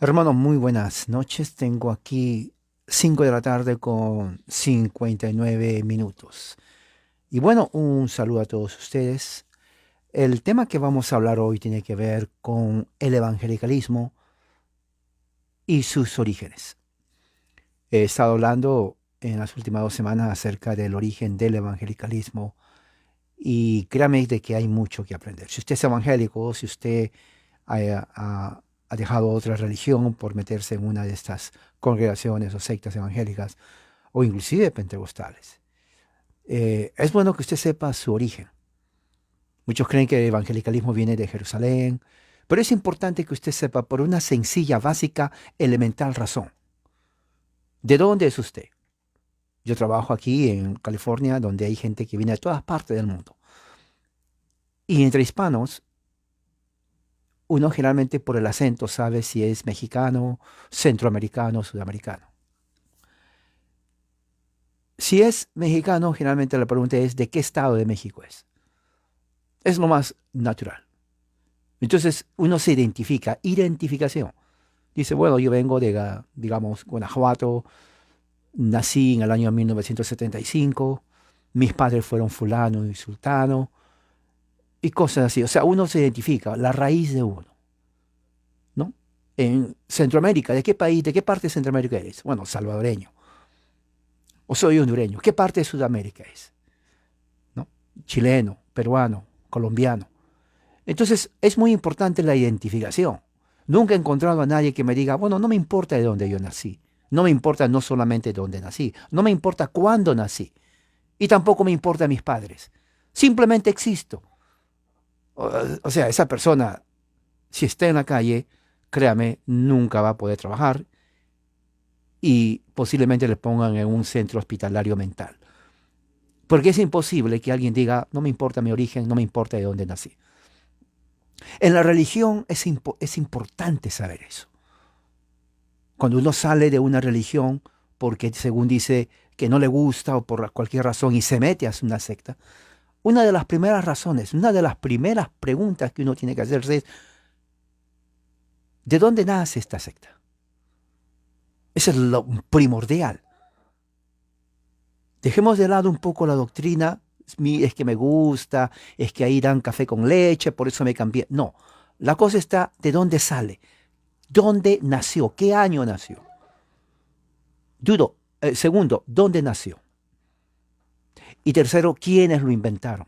Hermano, muy buenas noches. Tengo aquí 5 de la tarde con 59 minutos. Y bueno, un saludo a todos ustedes. El tema que vamos a hablar hoy tiene que ver con el evangelicalismo y sus orígenes. He estado hablando en las últimas 2 semanas acerca del origen del evangelicalismo y créame de que hay mucho que aprender. Si usted es evangélico, si usted ha dejado otra religión por meterse en una de estas congregaciones o sectas evangélicas o inclusive pentecostales. Es bueno que usted sepa su origen. Muchos creen que el evangelicalismo viene de Jerusalén, pero es importante que usted sepa por una sencilla, básica, elemental razón. ¿De dónde es usted? Yo trabajo aquí en California, donde hay gente que viene de todas partes del mundo. Y entre hispanos, uno generalmente por el acento sabe si es mexicano, centroamericano, sudamericano. Si es mexicano, generalmente la pregunta es ¿de qué estado de México es? Es lo más natural. Entonces uno se identifica, identificación. Dice, bueno, yo vengo de, digamos, Guanajuato, nací en el año 1975, mis padres fueron fulano y sultano, y cosas así. O sea, uno se identifica, la raíz de uno, ¿no? En Centroamérica, ¿de qué país, de qué parte de Centroamérica eres? Bueno, salvadoreño. O soy hondureño. ¿Qué parte de Sudamérica es? ¿No? Chileno, peruano, colombiano. Entonces es muy importante la identificación. Nunca he encontrado a nadie que me diga, bueno, no me importa de dónde yo nací. No me importa no solamente de dónde nací, no me importa cuándo nací. Y tampoco me importa mis padres. Simplemente existo. O sea, esa persona, si está en la calle, créame, nunca va a poder trabajar y posiblemente le pongan en un centro hospitalario mental. Porque es imposible que alguien diga, no me importa mi origen, no me importa de dónde nací. En la religión es importante saber eso. Cuando uno sale de una religión porque según dice que no le gusta o por cualquier razón y se mete a una secta, una de las primeras razones, una de las primeras preguntas que uno tiene que hacerse es, ¿de dónde nace esta secta? Eso es lo primordial. Dejemos de lado un poco la doctrina, es que me gusta, es que ahí dan café con leche, por eso me cambié. No, la cosa está de dónde sale, dónde nació, qué año nació. Segundo, ¿dónde nació? Y tercero, ¿quiénes lo inventaron?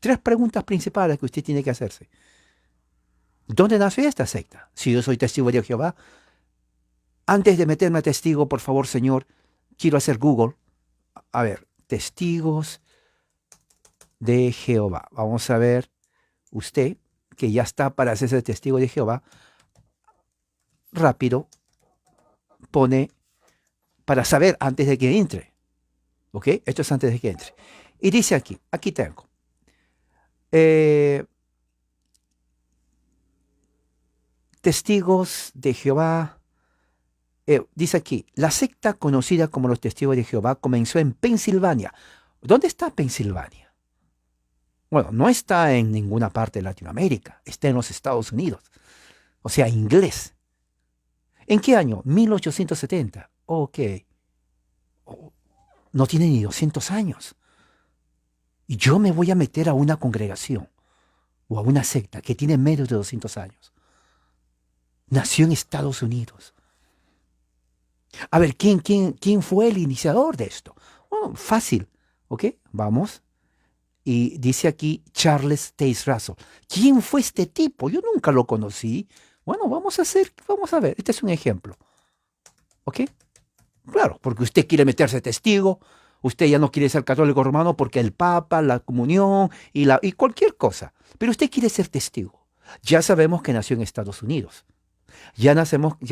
Tres preguntas principales que usted tiene que hacerse. ¿Dónde nació esta secta? Si yo soy testigo de Jehová, antes de meterme a testigo, por favor, Señor, quiero hacer Google. A ver, testigos de Jehová. Vamos a ver, usted, que ya está para hacerse testigo de Jehová, rápido pone para saber antes de que entre. ¿Ok? Esto es antes de que entre. Y dice aquí tengo. eh, testigos de Jehová. Dice aquí, la secta conocida como los Testigos de Jehová comenzó en Pensilvania. ¿Dónde está Pensilvania? Bueno, no está en ninguna parte de Latinoamérica, está en los Estados Unidos, o sea, inglés. ¿En qué año? 1870. Ok, oh, no tiene ni 200 años. Y yo me voy a meter a una congregación o a una secta que tiene menos de 200 años. Nació en Estados Unidos. A ver, ¿quién fue el iniciador de esto? Bueno, fácil, ¿ok? Vamos. Y dice aquí Charles Taze Russell. ¿Quién fue este tipo? Yo nunca lo conocí. Bueno, vamos a ver. Este es un ejemplo. ¿Ok? Claro, porque usted quiere meterse testigo, usted ya no quiere ser católico romano porque el Papa, la comunión y cualquier cosa. Pero usted quiere ser testigo. Ya sabemos que nació en Estados Unidos. Ya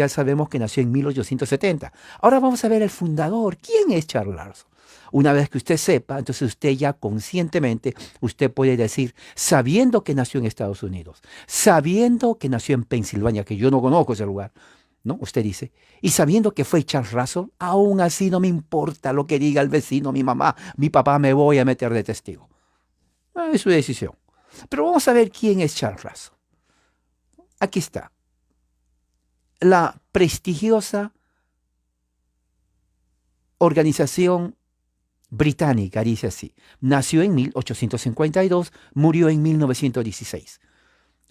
sabemos que nació en 1870. Ahora vamos a ver el fundador. ¿Quién es Charles Larson? Una vez que usted sepa, entonces usted ya conscientemente, usted puede decir, sabiendo que nació en Estados Unidos, sabiendo que nació en Pensilvania, que yo no conozco ese lugar, ¿no? Usted dice, y sabiendo que fue Charles Russell, aún así no me importa lo que diga el vecino, mi mamá, mi papá, me voy a meter de testigo. Es su decisión. Pero vamos a ver quién es Charles Russell. Aquí está. La prestigiosa organización británica, dice así. Nació en 1852, murió en 1916.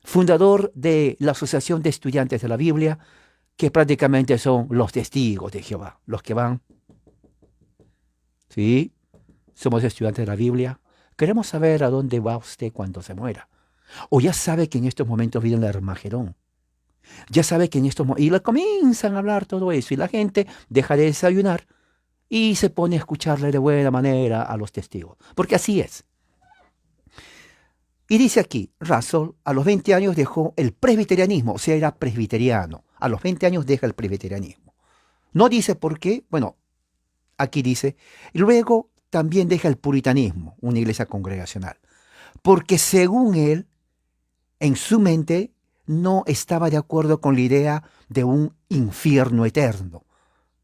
Fundador de la Asociación de Estudiantes de la Biblia, que prácticamente son los testigos de Jehová, los que van. Sí, somos estudiantes de la Biblia. Queremos saber a dónde va usted cuando se muera. O ya sabe que en estos momentos viene el Armagedón. Ya sabe que en estos momentos... Y le comienzan a hablar todo eso. Y la gente deja de desayunar y se pone a escucharle de buena manera a los testigos. Porque así es. Y dice aquí, Russell a los 20 años dejó el presbiterianismo. O sea, era presbiteriano. A los 20 años deja el presbiterianismo. No dice por qué. Bueno, aquí dice. Y luego también deja el puritanismo, una iglesia congregacional. Porque según él, en su mente no estaba de acuerdo con la idea de un infierno eterno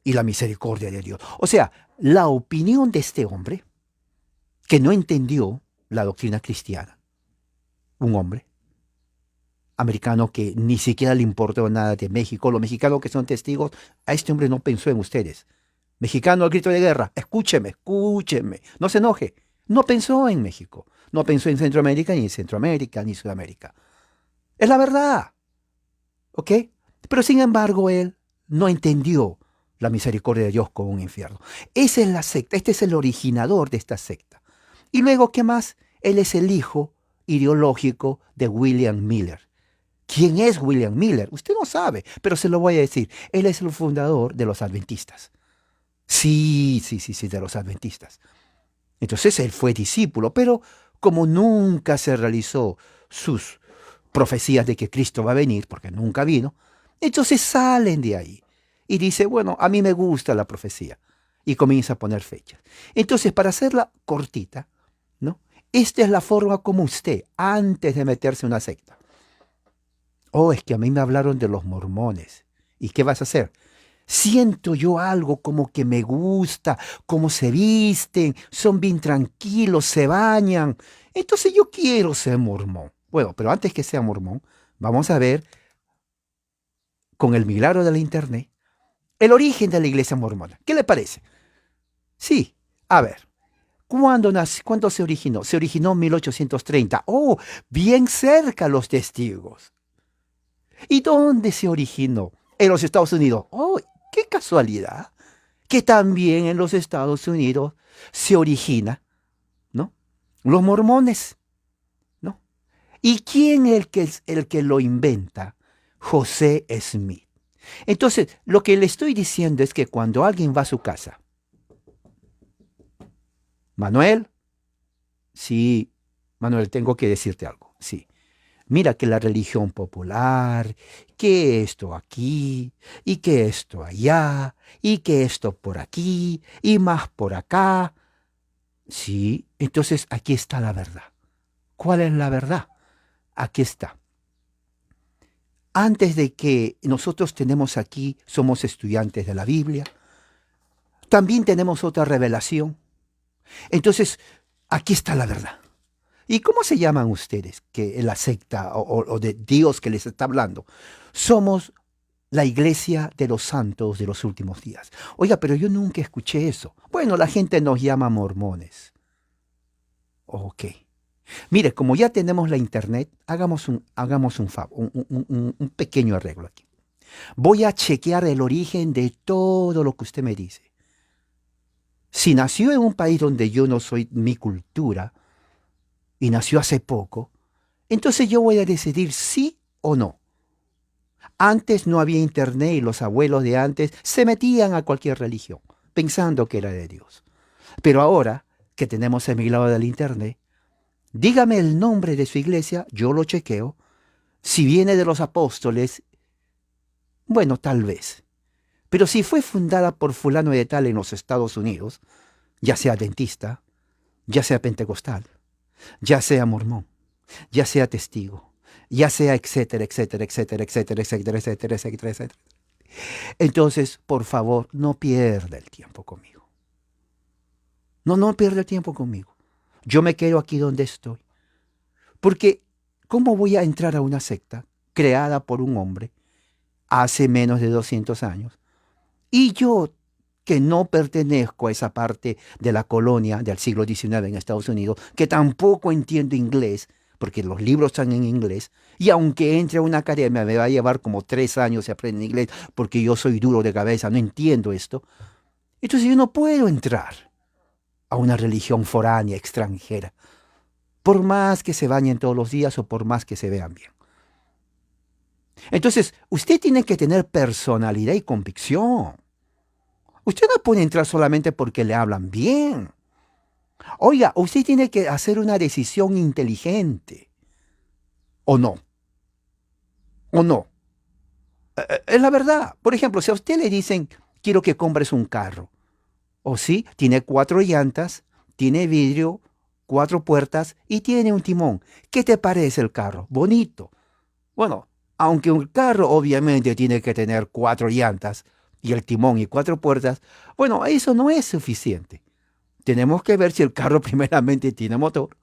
y la misericordia de Dios. O sea, la opinión de este hombre, que no entendió la doctrina cristiana, un hombre americano que ni siquiera le importó nada de México, los mexicanos que son testigos, a este hombre no pensó en ustedes. Mexicano al grito de guerra, escúcheme, escúcheme, no se enoje. No pensó en México, no pensó en Centroamérica, ni en Centroamérica, ni Sudamérica. Es la verdad, ¿ok? Pero sin embargo él no entendió la misericordia de Dios como un infierno. Esa es la secta, este es el originador de esta secta. Y luego, ¿qué más? Él es el hijo ideológico de William Miller. ¿Quién es William Miller? Usted no sabe, pero se lo voy a decir. Él es el fundador de los adventistas. Sí, de los adventistas. Entonces él fue discípulo, pero como nunca se realizó sus profecías de que Cristo va a venir, porque nunca vino, entonces salen de ahí. Y dice, bueno, a mí me gusta la profecía. Y comienza a poner fechas. Entonces, para hacerla cortita, ¿no? Esta es la forma como usted, antes de meterse en una secta. Oh, es que a mí me hablaron de los mormones. ¿Y qué vas a hacer? Siento yo algo como que me gusta, cómo se visten, son bien tranquilos, se bañan. Entonces yo quiero ser mormón. Bueno, pero antes que sea mormón, vamos a ver, con el milagro de la internet, el origen de la iglesia mormona. ¿Qué le parece? Sí, a ver. ¿Cuándo se originó? Se originó en 1830. Oh, bien cerca los testigos. ¿Y dónde se originó? En los Estados Unidos. Oh, qué casualidad que también en los Estados Unidos se origina, ¿no? Los mormones, ¿no? ¿Y quién es el que lo inventa? José Smith. Entonces, lo que le estoy diciendo es que cuando alguien va a su casa, Manuel, sí, Manuel, tengo que decirte algo, sí. Mira que la religión popular, que esto aquí, y que esto allá, y que esto por aquí, y más por acá. Sí, entonces aquí está la verdad. ¿Cuál es la verdad? Aquí está. Antes de que nosotros tenemos aquí, somos estudiantes de la Biblia, también tenemos otra revelación. Entonces, aquí está la verdad. ¿Y cómo se llaman ustedes, que la secta o de Dios que les está hablando? Somos la iglesia de los santos de los últimos días. Oiga, pero yo nunca escuché eso. Bueno, la gente nos llama mormones. Ok. Mire, como ya tenemos la internet, hagamos un pequeño arreglo aquí. Voy a chequear el origen de todo lo que usted me dice. Si nació en un país donde yo no soy mi cultura, y nació hace poco, entonces yo voy a decidir sí o no. Antes no había internet y los abuelos de antes se metían a cualquier religión, pensando que era de Dios. Pero ahora que tenemos el milagro del internet, dígame el nombre de su iglesia, yo lo chequeo. Si viene de los apóstoles, bueno, tal vez. Pero si fue fundada por fulano de tal en los Estados Unidos, ya sea adventista, ya sea pentecostal, ya sea mormón, ya sea testigo, ya sea etcétera, etcétera, etcétera, etcétera, etcétera, etcétera, etcétera, etcétera. Entonces, por favor, no pierda el tiempo conmigo. No pierda el tiempo conmigo. Yo me quedo aquí donde estoy. Porque, ¿cómo voy a entrar a una secta creada por un hombre hace menos de 200 años. Y yo, que no pertenezco a esa parte de la colonia del siglo XIX en Estados Unidos, que tampoco entiendo inglés, porque los libros están en inglés, y aunque entre a una academia me va a llevar como 3 años y aprender inglés, porque yo soy duro de cabeza, no entiendo esto. Entonces yo no puedo entrar a una religión foránea, extranjera, por más que se bañen todos los días o por más que se vean bien. Entonces, usted tiene que tener personalidad y convicción. Usted no puede entrar solamente porque le hablan bien. Oiga, usted tiene que hacer una decisión inteligente. ¿O no? ¿O no? Es la verdad. Por ejemplo, si a usted le dicen, quiero que compres un carro, o sí, tiene 4 llantas, tiene vidrio, 4 puertas y tiene un timón. ¿Qué te parece el carro? Bonito. Bueno, aunque un carro obviamente tiene que tener 4 llantas y el timón y 4 puertas, bueno, eso no es suficiente. Tenemos que ver si el carro primeramente tiene motor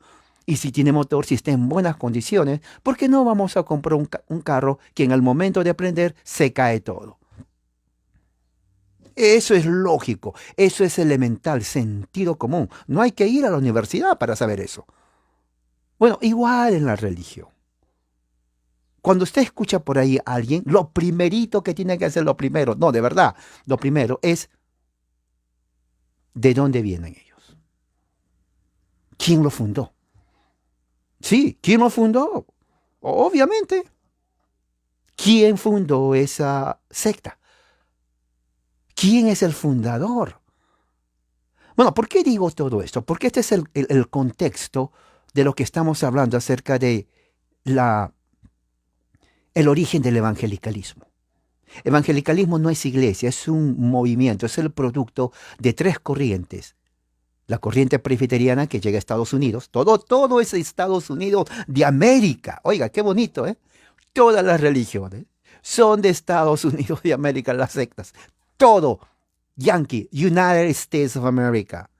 y si tiene motor, si está en buenas condiciones, porque no vamos a comprar un carro que en el momento de prender se cae todo. Eso es lógico, eso es elemental, sentido común. No hay que ir a la universidad para saber eso. Bueno, igual en la religión. Cuando usted escucha por ahí a alguien, lo primerito que tiene que hacer, lo primero, no, de verdad, lo primero es de dónde vienen ellos. ¿Quién lo fundó? Sí, ¿quién lo fundó? Obviamente. ¿Quién fundó esa secta? ¿Quién es el fundador? Bueno, ¿por qué digo todo esto? Porque este es el contexto de lo que estamos hablando acerca de el origen del evangelicalismo. Evangelicalismo no es iglesia, es un movimiento, es el producto de 3 corrientes. La corriente presbiteriana que llega a Estados Unidos, todo es Estados Unidos de América. Oiga, qué bonito, ¿eh? Todas las religiones son de Estados Unidos de América, las sectas. Todo. Yankee, United States of America.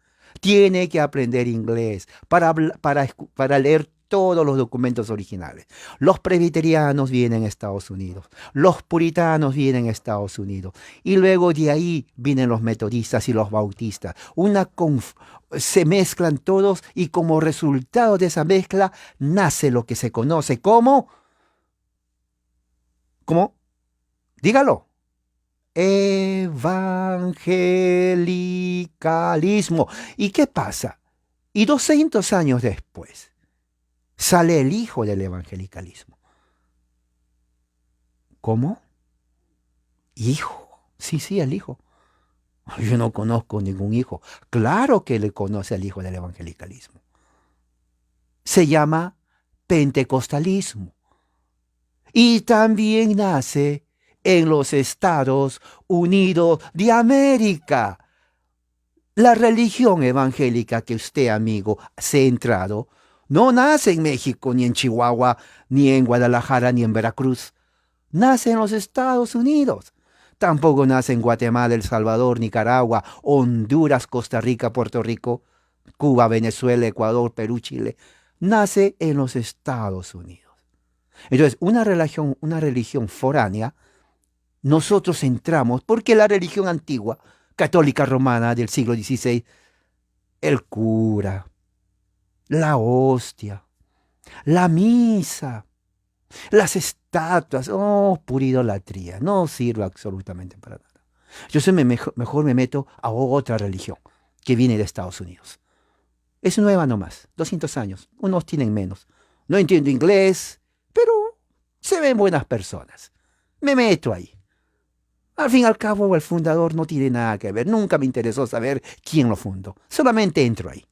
Tiene que aprender inglés para leer todos los documentos originales. Los presbiterianos vienen a Estados Unidos, los puritanos vienen a Estados Unidos, y luego de ahí vienen los metodistas y los bautistas. Se mezclan todos y como resultado de esa mezcla nace lo que se conoce como, dígalo, evangelicalismo. ¿Y qué pasa? Y 200 años después sale el hijo del evangelicalismo. ¿Cómo? Hijo. Sí, el hijo. Yo no conozco ningún hijo. Claro que le conoce al hijo del evangelicalismo. Se llama pentecostalismo. Y también nace en los Estados Unidos de América. La religión evangélica que usted, amigo, se ha entrado, no nace en México, ni en Chihuahua, ni en Guadalajara, ni en Veracruz. Nace en los Estados Unidos. Tampoco nace en Guatemala, El Salvador, Nicaragua, Honduras, Costa Rica, Puerto Rico, Cuba, Venezuela, Ecuador, Perú, Chile. Nace en los Estados Unidos. Entonces, una religión foránea, nosotros entramos porque la religión antigua, católica romana del siglo XVI, el cura, la hostia, la misa, las estatuas, pura idolatría, no sirve absolutamente para nada. Yo mejor me meto a otra religión que viene de Estados Unidos. Es nueva nomás, 200 años, unos tienen menos. No entiendo inglés, pero se ven buenas personas. Me meto ahí. Al fin y al cabo, el fundador no tiene nada que ver. Nunca me interesó saber quién lo fundó. Solamente entro ahí.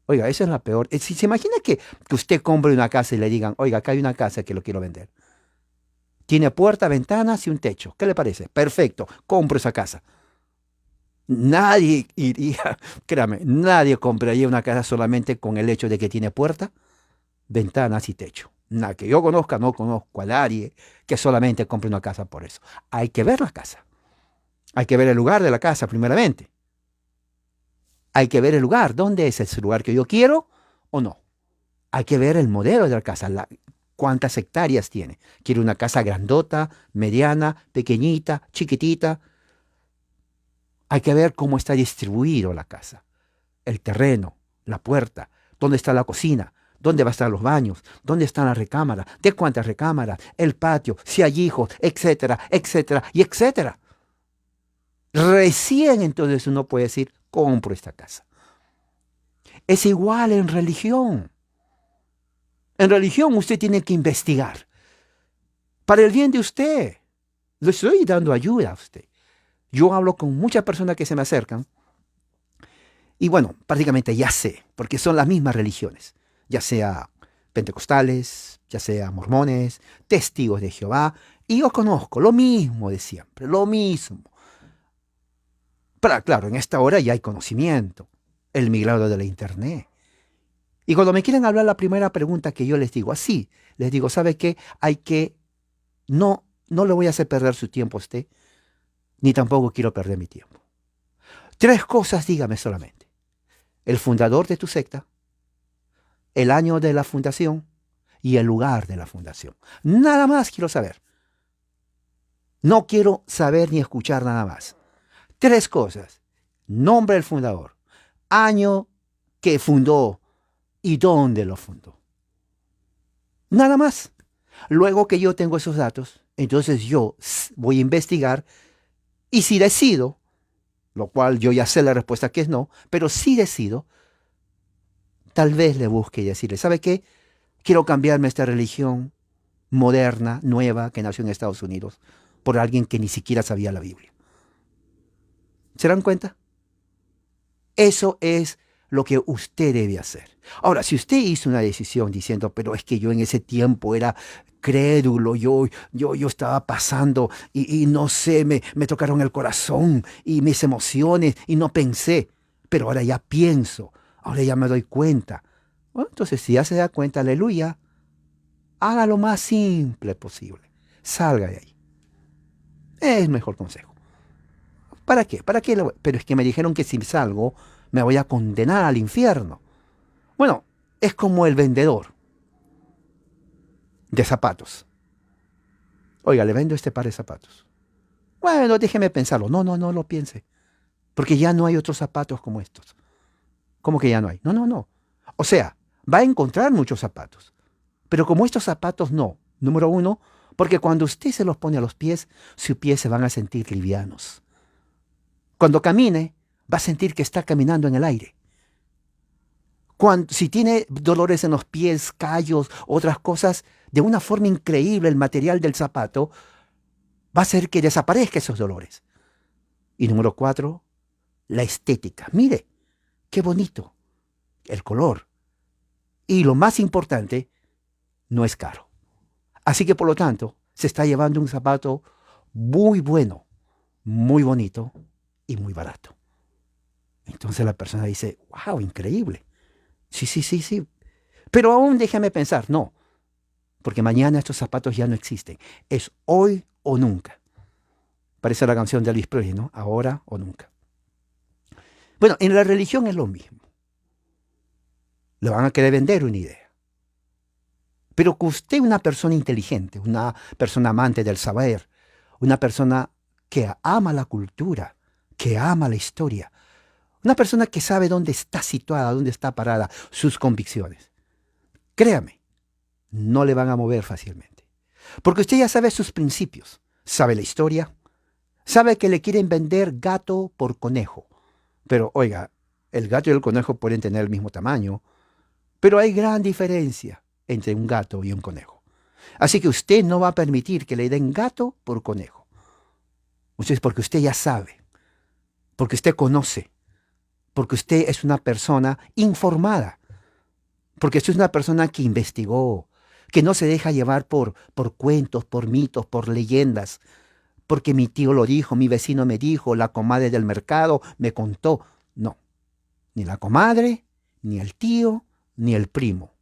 Oiga, esa es la peor. Si se imagina que usted compre una casa y le digan, oiga, acá hay una casa que lo quiero vender. Tiene puerta, ventanas y un techo. ¿Qué le parece? Perfecto, compro esa casa. Nadie iría, créame, nadie compraría una casa solamente con el hecho de que tiene puerta, ventanas y techo. Nada que yo conozca, no conozco a nadie que solamente compre una casa por eso. Hay que ver la casa. Hay que ver el lugar de la casa primeramente. Hay que ver el lugar. ¿Dónde es ese lugar que yo quiero o no? Hay que ver el modelo de la casa. cuántas hectáreas tiene. ¿Quiere una casa grandota, mediana, pequeñita, chiquitita? Hay que ver cómo está distribuido la casa, el terreno, la puerta, dónde está la cocina, dónde van a estar los baños, dónde están las recámaras, de cuántas recámaras, el patio, si hay hijos, etcétera, etcétera y etcétera. Recién entonces uno puede decir, compro esta casa. Es igual en religión. En religión usted tiene que investigar. Para el bien de usted. Le estoy dando ayuda a usted. Yo hablo con muchas personas que se me acercan. Y bueno, prácticamente ya sé, porque son las mismas religiones. Ya sea pentecostales, ya sea mormones, testigos de Jehová. Y yo conozco lo mismo de siempre, lo mismo. Pero claro, en esta hora ya hay conocimiento. El milagro de la internet. Y cuando me quieren hablar, la primera pregunta que yo les digo, así, les digo, ¿sabe qué? No le voy a hacer perder su tiempo a usted, ni tampoco quiero perder mi tiempo. 3 cosas dígame solamente. El fundador de tu secta, el año de la fundación y el lugar de la fundación. Nada más quiero saber. No quiero saber ni escuchar nada más. 3 cosas. Nombre del fundador, año que fundó y dónde lo fundó. Nada más. Luego que yo tengo esos datos, entonces yo voy a investigar y si decido, lo cual yo ya sé la respuesta que es no, pero si decido, tal vez le busque y decirle, ¿sabe qué? Quiero cambiarme esta religión moderna, nueva, que nació en Estados Unidos, por alguien que ni siquiera sabía la Biblia. ¿Se dan cuenta? Eso es lo que usted debe hacer. Ahora, si usted hizo una decisión diciendo, pero es que yo en ese tiempo era crédulo, yo estaba pasando y no sé, me tocaron el corazón y mis emociones y no pensé, pero ahora ya pienso, ahora ya me doy cuenta. Bueno, entonces, si ya se da cuenta, aleluya, haga lo más simple posible. Salga de ahí. Es el mejor consejo. ¿Para qué? ¿Para qué? Pero es que me dijeron que si salgo me voy a condenar al infierno. Bueno, es como el vendedor de zapatos. Oiga, le vendo este par de zapatos. Bueno, déjeme pensarlo. No lo piense. Porque ya no hay otros zapatos como estos. ¿Cómo que ya no hay? No. O sea, va a encontrar muchos zapatos. Pero como estos zapatos no. Número 1, porque cuando usted se los pone a los pies, sus pies se van a sentir livianos. Cuando camine, va a sentir que está caminando en el aire. Si tiene dolores en los pies, callos, otras cosas, de una forma increíble el material del zapato va a hacer que desaparezcan esos dolores. Y número 4, la estética. Mire, qué bonito, el color. Y lo más importante, no es caro. Así que por lo tanto, se está llevando un zapato muy bueno, muy bonito y muy barato. Entonces la persona dice, wow, increíble. Sí. Pero aún déjame pensar, no, porque mañana estos zapatos ya no existen. Es hoy o nunca. Parece la canción de Elvis Presley, ¿no? Ahora o nunca. Bueno, en la religión es lo mismo. Le van a querer vender una idea. Pero que usted es una persona inteligente, una persona amante del saber, una persona que ama la cultura, que ama la historia, una persona que sabe dónde está situada, dónde está parada, sus convicciones. Créame, no le van a mover fácilmente. Porque usted ya sabe sus principios, sabe la historia, sabe que le quieren vender gato por conejo. Pero oiga, el gato y el conejo pueden tener el mismo tamaño, pero hay gran diferencia entre un gato y un conejo. Así que usted no va a permitir que le den gato por conejo. Porque usted ya sabe, porque usted conoce, porque usted es una persona informada, porque usted es una persona que investigó, que no se deja llevar por cuentos, por mitos, por leyendas, porque mi tío lo dijo, mi vecino me dijo, la comadre del mercado me contó. No, ni la comadre, ni el tío, ni el primo.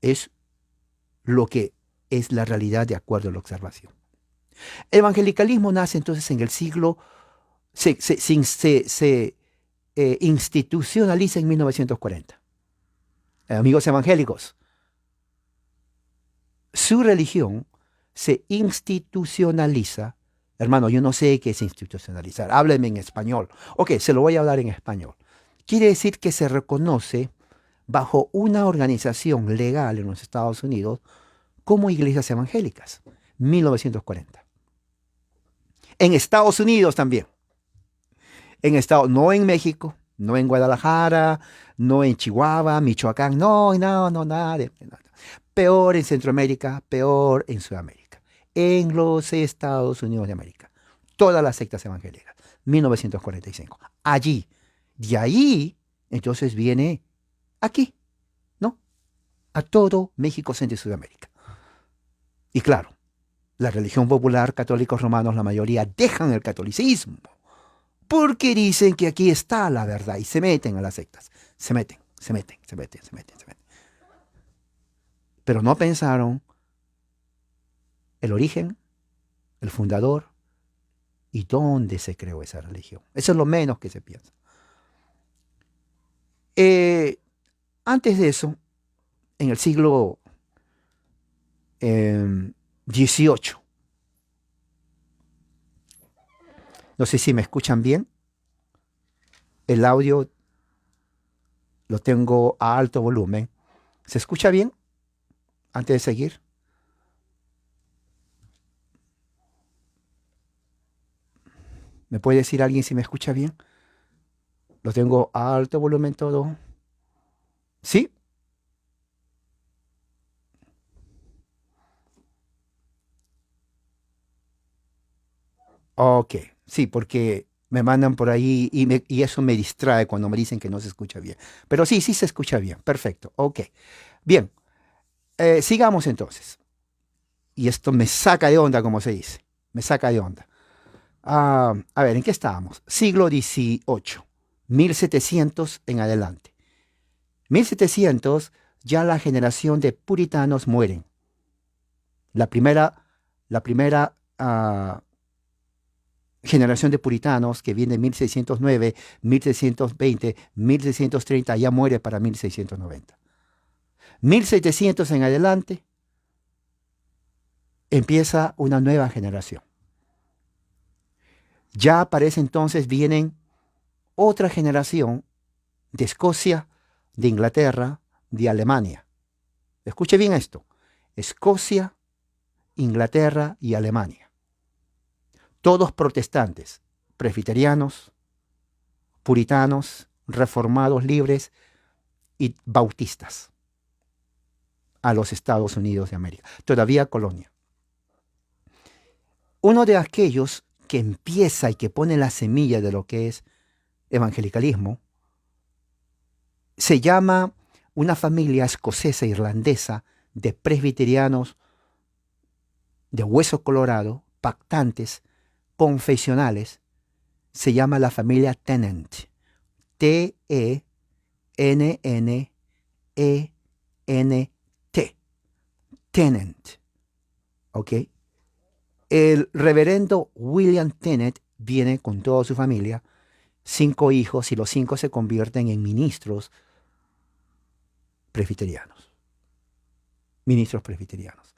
Es lo que es la realidad de acuerdo a la observación. El evangelicalismo nace entonces en el siglo, se institucionaliza en 1940. Amigos evangélicos, su religión se institucionaliza. Hermano, yo no sé qué es institucionalizar. Hábleme en español. Ok, se lo voy a hablar en español. Quiere decir que se reconoce bajo una organización legal en los Estados Unidos como iglesias evangélicas. 1940. En Estados Unidos también. No en México, no en Guadalajara, no en Chihuahua, Michoacán, no, nada. Peor en Centroamérica, peor en Sudamérica. En los Estados Unidos de América. Todas las sectas evangélicas. 1945. Allí. De ahí, entonces viene aquí, ¿no? A todo México, Centro y Sudamérica. Y claro, la religión popular, católicos romanos, la mayoría dejan el catolicismo. Porque dicen que aquí está la verdad y se meten a las sectas. Se meten. Pero no pensaron el origen, el fundador y dónde se creó esa religión. Eso es lo menos que se piensa. Antes de eso, en el siglo XVIII, no sé si me escuchan bien, el audio lo tengo a alto volumen. ¿Se escucha bien? Antes de seguir. ¿Me puede decir alguien si me escucha bien? Lo tengo a alto volumen todo. ¿Sí? Ok, sí, porque me mandan por ahí y eso me distrae cuando me dicen que no se escucha bien. Pero sí, sí se escucha bien. Perfecto, ok. Bien, sigamos entonces. Y esto me saca de onda, como se dice. Me saca de onda. A ver, ¿en qué estábamos? Siglo XVIII, 1700 en adelante. 1700 ya la generación de puritanos mueren. La primera generación de puritanos que viene en 1609, 1620, 1630 ya muere para 1690. 1700 en adelante empieza una nueva generación. Ya para ese entonces vienen otra generación de Escocia, de Inglaterra, de Alemania. Escuche bien esto. Escocia, Inglaterra y Alemania. Todos protestantes, presbiterianos, puritanos, reformados libres y bautistas a los Estados Unidos de América. Todavía colonia. Uno de aquellos que empieza y que pone la semilla de lo que es evangelicalismo se llama una familia escocesa irlandesa de presbiterianos de hueso colorado, pactantes, confesionales. Se llama la familia Tennent. T-E-N-N-E-N-T. Tennent. ¿Ok? El reverendo William Tennent viene con toda su familia, 5 hijos, y los 5 se convierten en ministros presbiterianos. Ministros presbiterianos.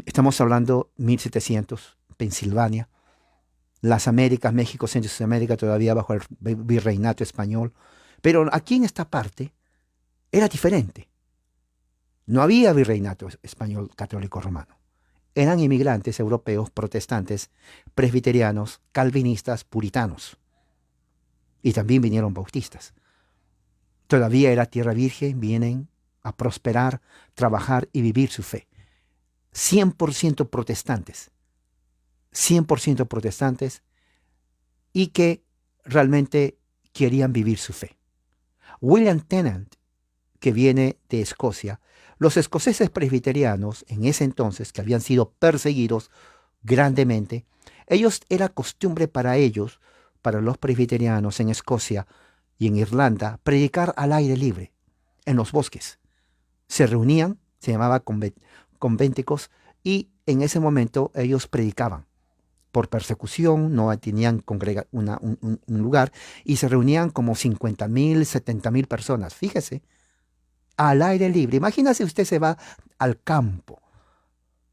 Estamos hablando 1700, Pensilvania, las Américas, México, Centro y Sudamérica todavía bajo el virreinato español. Pero aquí en esta parte era diferente. No había virreinato español católico romano. Eran inmigrantes europeos, protestantes, presbiterianos, calvinistas, puritanos. Y también vinieron bautistas. Todavía era tierra virgen, vienen a prosperar, trabajar y vivir su fe. 100% protestantes. 100% protestantes y que realmente querían vivir su fe. William Tennent, que viene de Escocia, los escoceses presbiterianos en ese entonces, que habían sido perseguidos grandemente, era costumbre para ellos, para los presbiterianos en Escocia y en Irlanda, predicar al aire libre, en los bosques. Se reunían, se llamaba conventicos, y en ese momento ellos predicaban. Por persecución, no tenían un lugar, y se reunían como 50,000, 70,000 personas. Fíjese, al aire libre. Imagínese usted se va al campo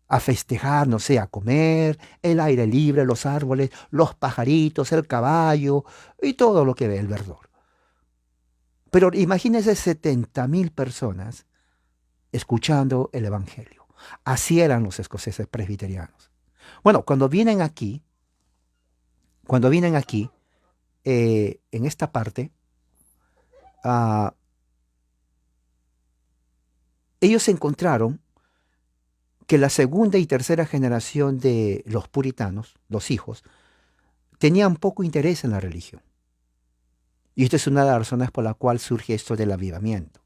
a festejar, no sé, a comer, el aire libre, los árboles, los pajaritos, el caballo y todo lo que ve el verdor. Pero imagínese 70.000 personas escuchando el Evangelio. Así eran los escoceses presbiterianos. Bueno, cuando vienen aquí, en esta parte, ah, ellos encontraron que la segunda y tercera generación de los puritanos, los hijos, tenían poco interés en la religión. Y esta es una de las razones por la cual surge esto del avivamiento.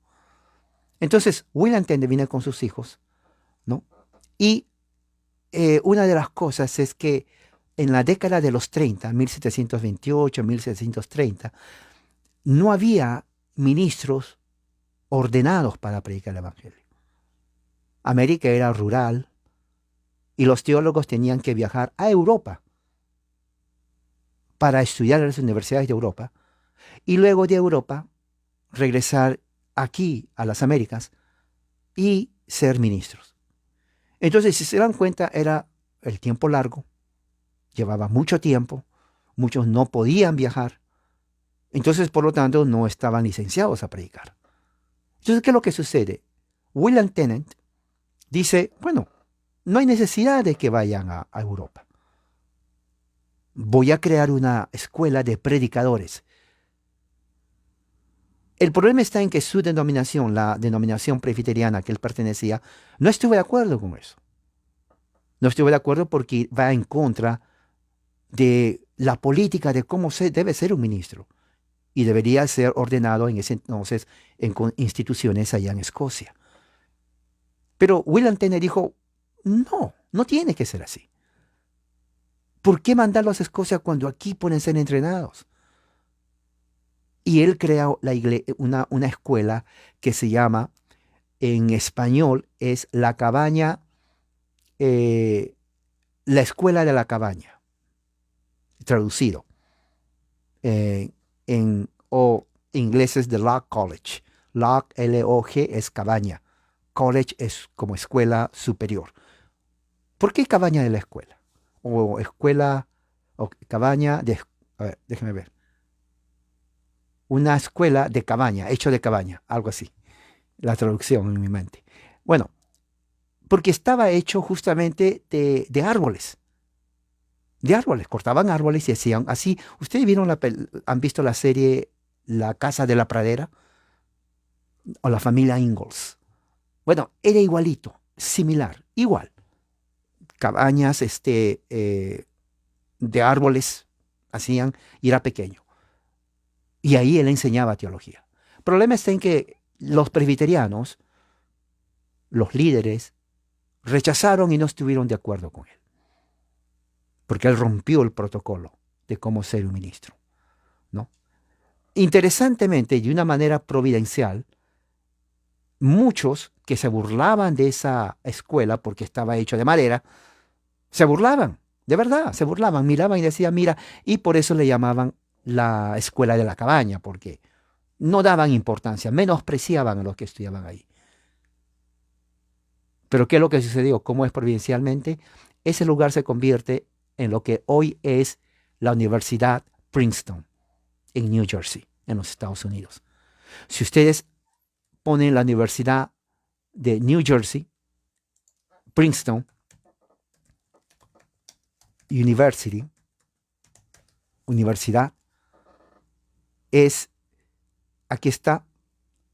Entonces, William Tennent viene con sus hijos, ¿no? Y una de las cosas es que en la década de los 30, 1728, 1730, no había ministros ordenados para predicar el Evangelio. América era rural y los teólogos tenían que viajar a Europa para estudiar en las universidades de Europa y luego de Europa regresar aquí a las Américas y ser ministros. Entonces, si se dan cuenta, era el tiempo largo, llevaba mucho tiempo, muchos no podían viajar, entonces por lo tanto no estaban licenciados a predicar. Entonces, ¿qué es lo que sucede? William Tennent dice, bueno, no hay necesidad de que vayan a Europa. Voy a crear una escuela de predicadores. El problema está en que su denominación, la denominación presbiteriana que él pertenecía, no estuve de acuerdo con eso. No estuve de acuerdo porque va en contra de la política de cómo se debe ser un ministro. Y debería ser ordenado en ese entonces en instituciones allá en Escocia. Pero William Tennent dijo, no, no tiene que ser así. ¿Por qué mandarlos a Escocia cuando aquí pueden ser entrenados? Y él crea una escuela que se llama, en español, es la cabaña, la escuela de la cabaña, traducido. O inglés es The Log College. Log, L-O-G, es cabaña. College es como escuela superior. ¿Por qué cabaña de la escuela? O escuela, o cabaña de... A ver, déjeme ver. Una escuela de cabaña, hecho de cabaña, algo así. La traducción en mi mente. Bueno, porque estaba hecho justamente de árboles. De árboles, cortaban árboles y hacían así. ¿Ustedes han visto la serie La Casa de la Pradera? O la familia Ingalls. Bueno, era igualito, similar, igual. Cabañas de árboles hacían y era pequeño. Y ahí él enseñaba teología. El problema está en que los presbiterianos, los líderes, rechazaron y no estuvieron de acuerdo con él. Porque él rompió el protocolo de cómo ser un ministro, ¿no? Interesantemente, de una manera providencial, muchos que se burlaban de esa escuela porque estaba hecho de madera, se burlaban, de verdad, se burlaban, miraban y decían, mira, y por eso le llamaban la escuela de la cabaña, porque no daban importancia, menospreciaban a los que estudiaban ahí. Pero ¿qué es lo que sucedió? ¿Cómo es providencialmente? Ese lugar se convierte en lo que hoy es la Universidad Princeton, en New Jersey, en los Estados Unidos. Si ustedes ponen la Universidad de New Jersey, Princeton Universidad, aquí está,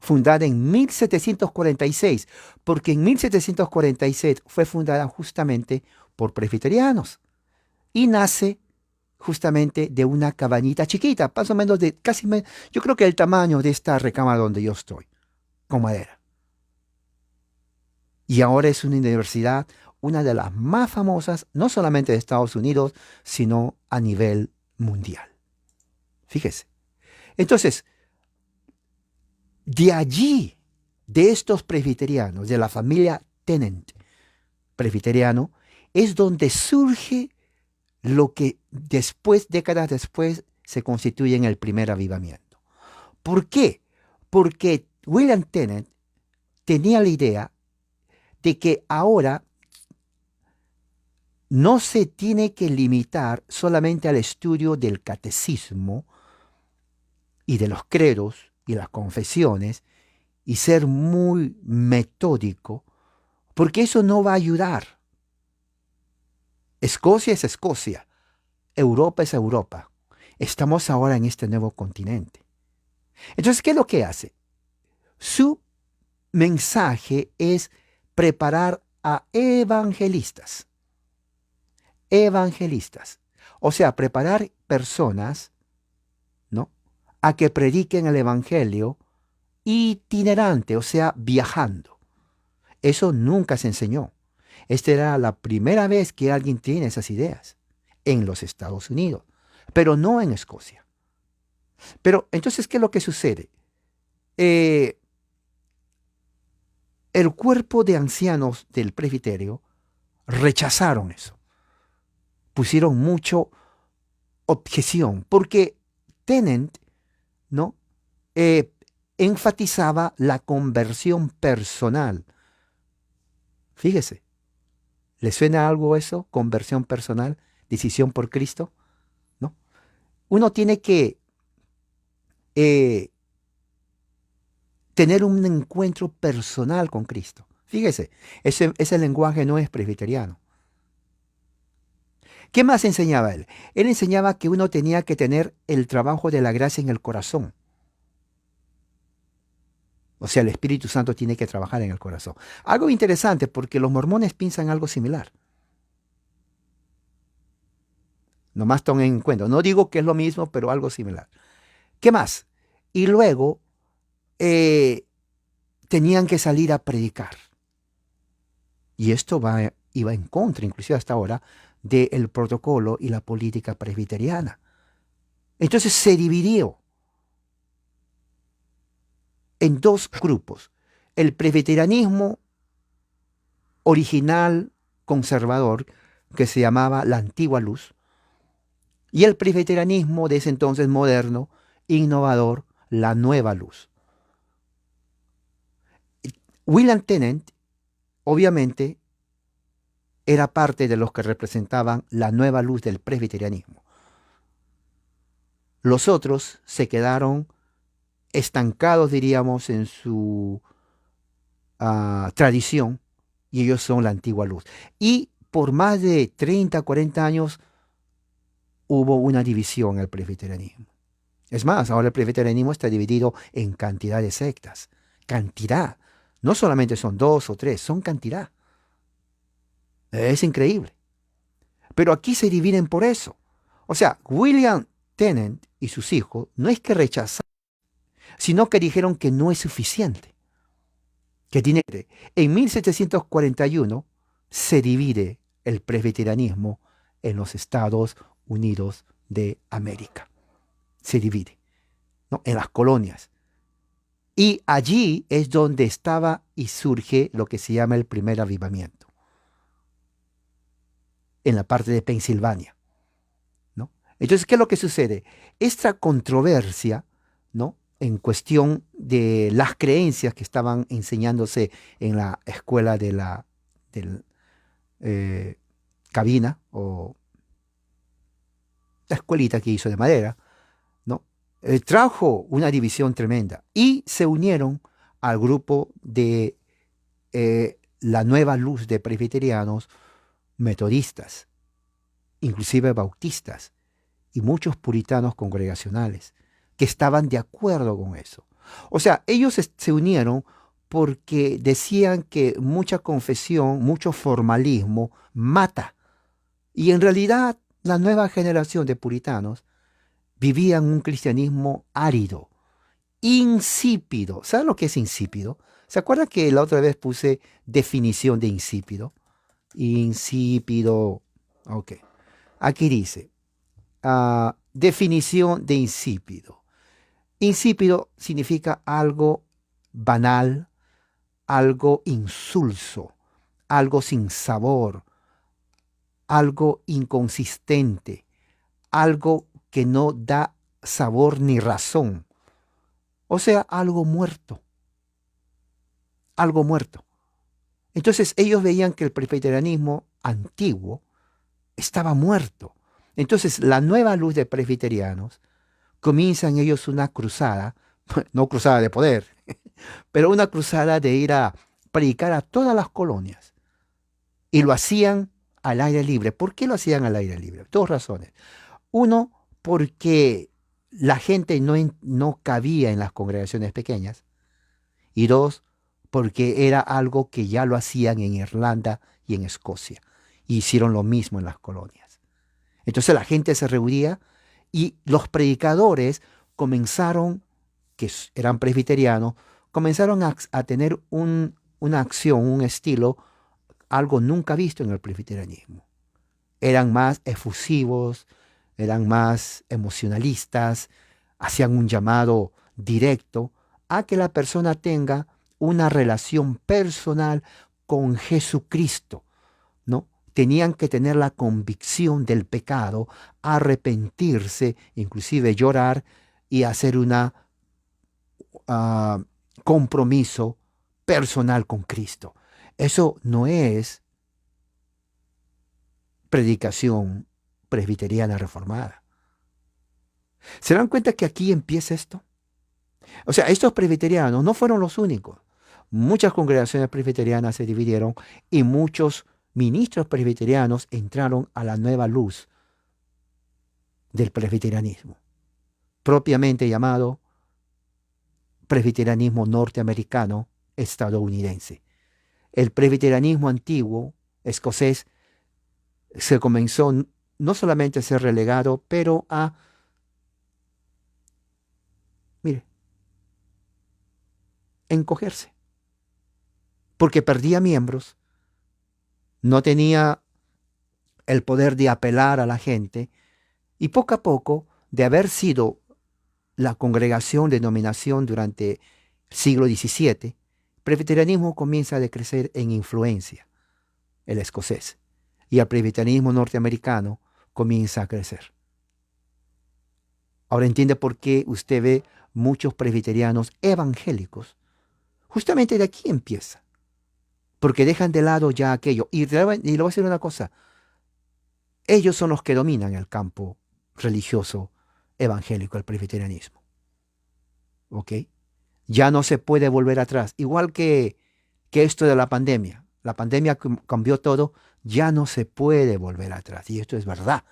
fundada en 1746, porque en 1746 fue fundada justamente por presbiterianos y nace justamente de una cabañita chiquita, más o menos de yo creo que el tamaño de esta recámara donde yo estoy, con madera. Y ahora es una universidad, una de las más famosas, no solamente de Estados Unidos, sino a nivel mundial. Fíjese. Entonces, de allí, de estos presbiterianos, de la familia Tennent presbiteriano, es donde surge lo que décadas después, se constituye en el primer avivamiento. ¿Por qué? Porque William Tennent tenía la idea de que ahora no se tiene que limitar solamente al estudio del catecismo y de los credos y las confesiones y ser muy metódico, porque eso no va a ayudar. Escocia es Escocia, Europa es Europa. Estamos ahora en este nuevo continente. Entonces, ¿qué es lo que hace? Su mensaje es preparar a evangelistas. Evangelistas. O sea, preparar personas, ¿no?, a que prediquen el evangelio itinerante, o sea, viajando. Eso nunca se enseñó. Esta era la primera vez que alguien tiene esas ideas en los Estados Unidos, pero no en Escocia. Pero entonces, ¿qué es lo que sucede? El cuerpo de ancianos del presbiterio rechazaron eso. Pusieron mucho objeción, porque Tennant, ¿no?, enfatizaba la conversión personal. Fíjese, ¿le suena algo eso? Conversión personal, decisión por Cristo, ¿no? Uno tiene que tener un encuentro personal con Cristo. Fíjese, ese lenguaje no es presbiteriano. ¿Qué más enseñaba él? Él enseñaba que uno tenía que tener el trabajo de la gracia en el corazón. O sea, el Espíritu Santo tiene que trabajar en el corazón. Algo interesante, porque los mormones piensan algo similar. Nomás tomen en cuenta. No digo que es lo mismo, pero algo similar. ¿Qué más? Y luego tenían que salir a predicar. Y esto iba en contra, inclusive hasta ahora, del protocolo y la política presbiteriana. Entonces se dividió en dos grupos. El presbiterianismo original, conservador, que se llamaba la Antigua Luz, y el presbiterianismo de ese entonces moderno, innovador, la Nueva Luz. William Tennant, obviamente, era parte de los que representaban la nueva luz del presbiterianismo. Los otros se quedaron estancados, diríamos, en su tradición, y ellos son la antigua luz. Y por más de 30, 40 años hubo una división en el presbiterianismo. Es más, ahora el presbiterianismo está dividido en cantidad de sectas. Cantidad. No solamente son 2 o 3, son cantidad. Es increíble. Pero aquí se dividen por eso. O sea, William Tennant y sus hijos no es que rechazaron, sino que dijeron que no es suficiente. Que tiene que... En 1741 se divide el presbiterianismo en los Estados Unidos de América. Se divide, ¿no?, en las colonias. Y allí es donde estaba y surge lo que se llama el primer avivamiento, en la parte de Pensilvania, ¿no? Entonces, ¿qué es lo que sucede? Esta controversia, ¿no?, en cuestión de las creencias que estaban enseñándose en la escuela de la cabina, o la escuelita que hizo de madera, ¿no?, trajo una división tremenda, y se unieron al grupo de la nueva luz de presbiterianos, metodistas, inclusive bautistas, y muchos puritanos congregacionales que estaban de acuerdo con eso. O sea, ellos se unieron porque decían que mucha confesión, mucho formalismo mata. Y en realidad la nueva generación de puritanos vivían un cristianismo árido, insípido. ¿Saben lo que es insípido? ¿Se acuerdan que la otra vez puse definición de insípido? Insípido. Ok. Aquí dice, definición de insípido. Insípido significa algo banal, algo insulso, algo sin sabor, algo inconsistente, algo que no da sabor ni razón. O sea, algo muerto, algo muerto. Entonces ellos veían que el presbiterianismo antiguo estaba muerto. Entonces la nueva luz de presbiterianos comienzan ellos una cruzada, no cruzada de poder, pero una cruzada de ir a predicar a todas las colonias. Y lo hacían al aire libre. ¿Por qué lo hacían al aire libre? Dos razones. Uno, porque la gente no cabía en las congregaciones pequeñas. Y dos, porque era algo que ya lo hacían en Irlanda y en Escocia. Y hicieron lo mismo en las colonias. Entonces la gente se reunía y los predicadores comenzaron, que eran presbiterianos, comenzaron a tener una acción, un estilo, algo nunca visto en el presbiterianismo. Eran más efusivos, eran más emocionalistas, hacían un llamado directo a que la persona tenga una relación personal con Jesucristo, ¿no? Tenían que tener la convicción del pecado, arrepentirse, inclusive llorar y hacer una compromiso personal con Cristo. Eso no es predicación presbiteriana reformada. ¿Se dan cuenta que aquí empieza esto? O sea, estos presbiterianos no fueron los únicos. Muchas congregaciones presbiterianas se dividieron y muchos ministros presbiterianos entraron a la nueva luz del presbiterianismo, propiamente llamado presbiterianismo norteamericano estadounidense. El presbiterianismo antiguo, escocés, se comenzó no solamente a ser relegado, pero a, mire, encogerse, porque perdía miembros, no tenía el poder de apelar a la gente, y poco a poco, de haber sido la congregación de denominación durante el siglo XVII, el presbiterianismo comienza a decrecer en influencia, el escocés, y el presbiterianismo norteamericano comienza a crecer. Ahora entiende por qué usted ve muchos presbiterianos evangélicos. Justamente de aquí empieza, porque dejan de lado ya aquello. Y le voy a decir una cosa, ellos son los que dominan el campo religioso evangélico, el presbiterianismo. ¿Ok? Ya no se puede volver atrás. Igual que esto de la pandemia. La pandemia cambió todo, ya no se puede volver atrás. Y esto es verdad.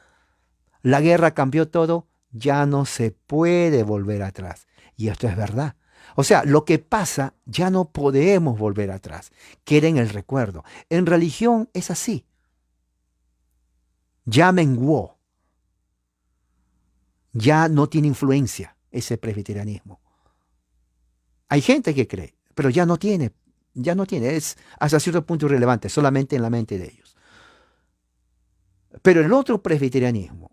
La guerra cambió todo, ya no se puede volver atrás. Y esto es verdad. O sea, lo que pasa, ya no podemos volver atrás. Queda en el recuerdo. En religión es así. Ya menguó. Ya no tiene influencia ese presbiterianismo. Hay gente que cree, pero ya no tiene, es hasta cierto punto irrelevante, solamente en la mente de ellos. Pero el otro presbiterianismo,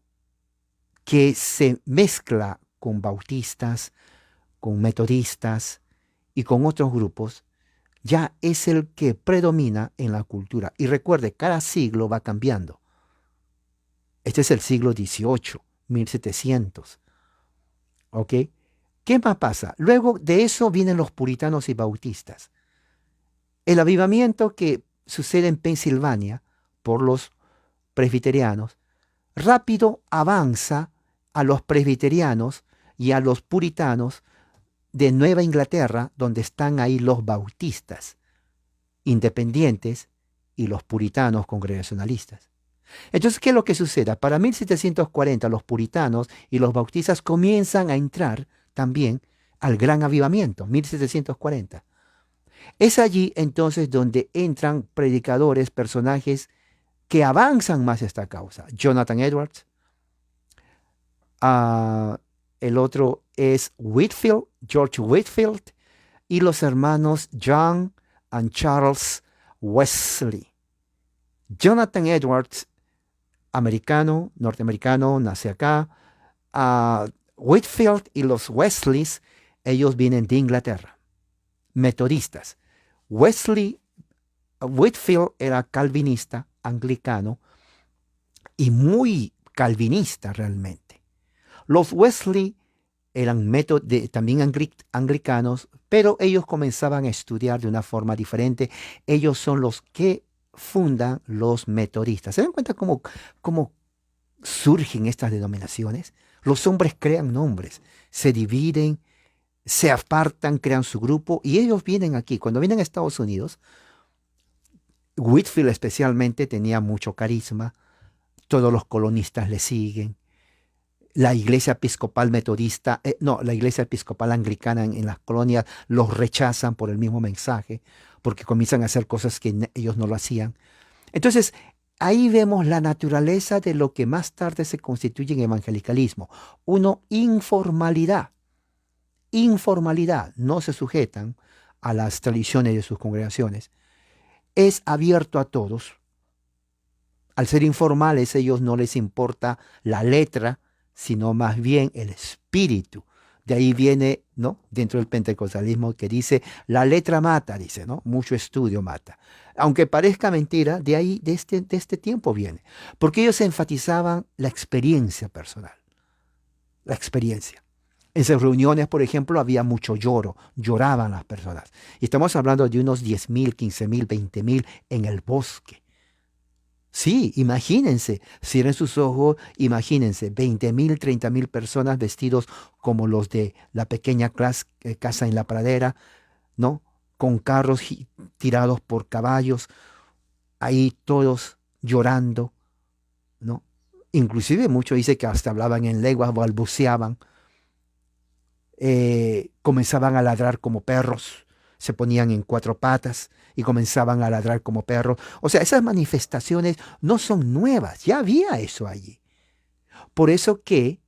que se mezcla con bautistas, con metodistas y con otros grupos, ya es el que predomina en la cultura. Y recuerde, cada siglo va cambiando. Este es el siglo XVIII, 1700. ¿Ok? ¿Qué más pasa? Luego de eso vienen los puritanos y bautistas. El avivamiento que sucede en Pensilvania por los presbiterianos, rápido avanza a los presbiterianos y a los puritanos de Nueva Inglaterra, donde están ahí los bautistas independientes y los puritanos congregacionalistas. Entonces, ¿qué es lo que sucede? Para 1740 los puritanos y los bautistas comienzan a entrar también al gran avivamiento, 1740. Es allí entonces donde entran predicadores, personajes que avanzan más esta causa. Jonathan Edwards, el otro es Whitefield, George Whitefield, y los hermanos John and Charles Wesley. Jonathan Edwards, americano, norteamericano, nace acá. Whitefield y los Wesleys, ellos vienen de Inglaterra, metodistas. Whitefield era calvinista, anglicano, y muy calvinista realmente. Los Wesley eran también anglicanos, pero ellos comenzaban a estudiar de una forma diferente. Ellos son los que fundan los metodistas. ¿Se dan cuenta cómo surgen estas denominaciones? Los hombres crean nombres, se dividen, se apartan, crean su grupo y ellos vienen aquí. Cuando vienen a Estados Unidos, Whitefield especialmente tenía mucho carisma, todos los colonistas le siguen. La iglesia episcopal metodista, no, la iglesia episcopal anglicana en las colonias los rechazan por el mismo mensaje, porque comienzan a hacer cosas que ellos no lo hacían. Entonces, ahí vemos la naturaleza de lo que más tarde se constituye en evangelicalismo. Uno, informalidad. Informalidad, no se sujetan a las tradiciones de sus congregaciones. Es abierto a todos. Al ser informales, ellos no les importa la letra, sino más bien el espíritu. De ahí viene, ¿no? Dentro del pentecostalismo que dice, la letra mata, dice, ¿no? Mucho estudio mata. Aunque parezca mentira, de ahí, de este tiempo viene. Porque ellos enfatizaban la experiencia personal. La experiencia. En sus reuniones, por ejemplo, había mucho lloro. Lloraban las personas. Y estamos hablando de unos 10,000, 15,000, 20,000 en el bosque. Sí, imagínense, cierren sus ojos, imagínense, 20,000, 30,000 personas vestidos como los de la pequeña casa en la pradera, ¿no? Con carros tirados por caballos, ahí todos llorando, ¿no? Inclusive muchos dicen que hasta hablaban en lenguas, balbuceaban, comenzaban a ladrar como perros, se ponían en cuatro patas y comenzaban a ladrar como perros. O sea, esas manifestaciones no son nuevas, ya había eso allí. Por eso que,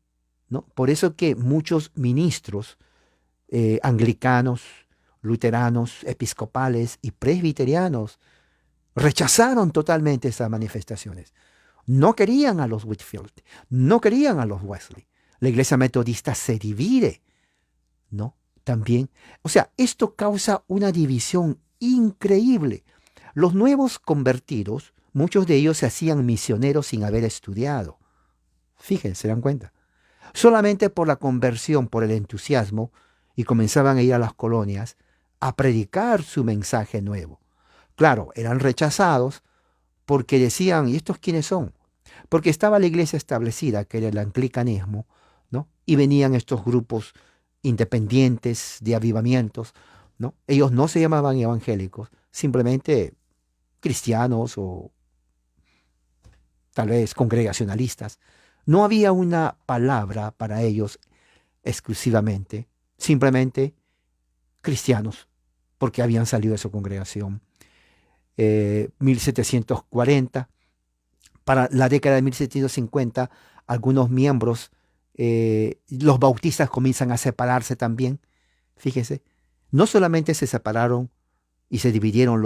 ¿no? Por eso que muchos ministros anglicanos, luteranos, episcopales y presbiterianos rechazaron totalmente esas manifestaciones. No querían a los Whitefield, no querían a los Wesley. La iglesia metodista se divide, ¿no? También. O sea, esto causa una división increíble. Los nuevos convertidos, muchos de ellos se hacían misioneros sin haber estudiado. Fíjense, ¿se dan cuenta? Solamente por la conversión, por el entusiasmo, y comenzaban a ir a las colonias a predicar su mensaje nuevo. Claro, eran rechazados porque decían, ¿y estos quiénes son? Porque estaba la iglesia establecida, que era el anglicanismo, ¿no? Y venían estos grupos independientes de avivamientos, ¿no? Ellos no se llamaban evangélicos, simplemente cristianos o tal vez congregacionalistas. No había una palabra para ellos exclusivamente, simplemente cristianos, porque habían salido de su congregación. 1740, para la década de 1750, algunos miembros, los bautistas comienzan a separarse también. Fíjese, no solamente se separaron y se dividieron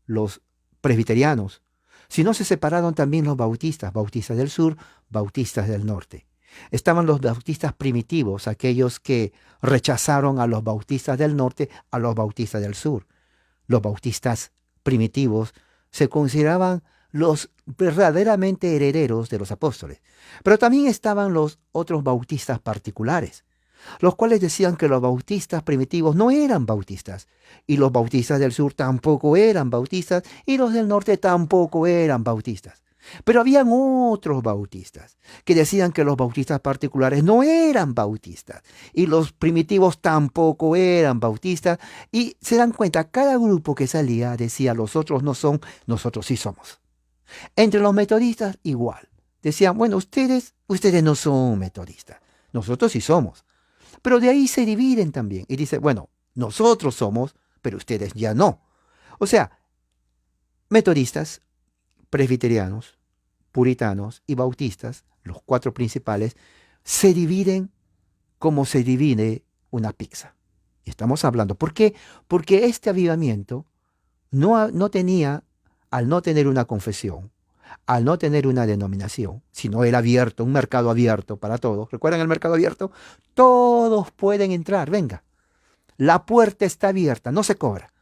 los presbiterianos, sino se separaron también los bautistas, bautistas del sur, bautistas del norte. Estaban los bautistas primitivos, aquellos que rechazaron a los bautistas del norte, a los bautistas del sur. Los bautistas primitivos se consideraban los verdaderamente herederos de los apóstoles. Pero también estaban los otros bautistas particulares, los cuales decían que los bautistas primitivos no eran bautistas, y los bautistas del sur tampoco eran bautistas, y los del norte tampoco eran bautistas. Pero habían otros bautistas que decían que los bautistas particulares no eran bautistas, y los primitivos tampoco eran bautistas, y se dan cuenta, cada grupo que salía decía, los otros no son, nosotros sí somos. Entre los metodistas igual. Decían, bueno, ustedes no son metodistas, nosotros sí somos. Pero de ahí se dividen también. Y dice, bueno, nosotros somos, pero ustedes ya no. O sea, metodistas, presbiterianos, puritanos y bautistas, los cuatro principales, se dividen como se divide una pizza. Y estamos hablando, ¿por qué? Porque este avivamiento no tenía, al no tener una confesión, al no tener una denominación, sino era abierto, un mercado abierto para todos. ¿Recuerdan el mercado abierto? Todos pueden entrar, venga. La puerta está abierta, no se cobra.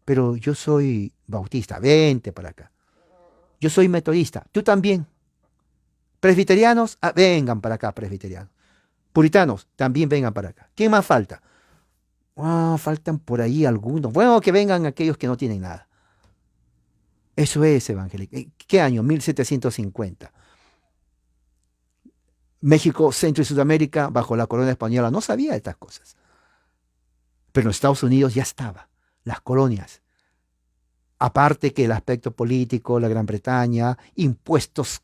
Pero yo soy bautista, vente para acá. Yo soy metodista, tú también. Presbiterianos, vengan para acá, presbiterianos. Puritanos, también vengan para acá. ¿Quién más falta? Faltan por ahí algunos. Bueno, que vengan aquellos que no tienen nada. Eso es evangélico. ¿Qué año? 1750. México, Centro y Sudamérica, bajo la corona española, no sabía estas cosas. Pero en Estados Unidos ya estaba. Las colonias. Aparte que el aspecto político, la Gran Bretaña, impuestos,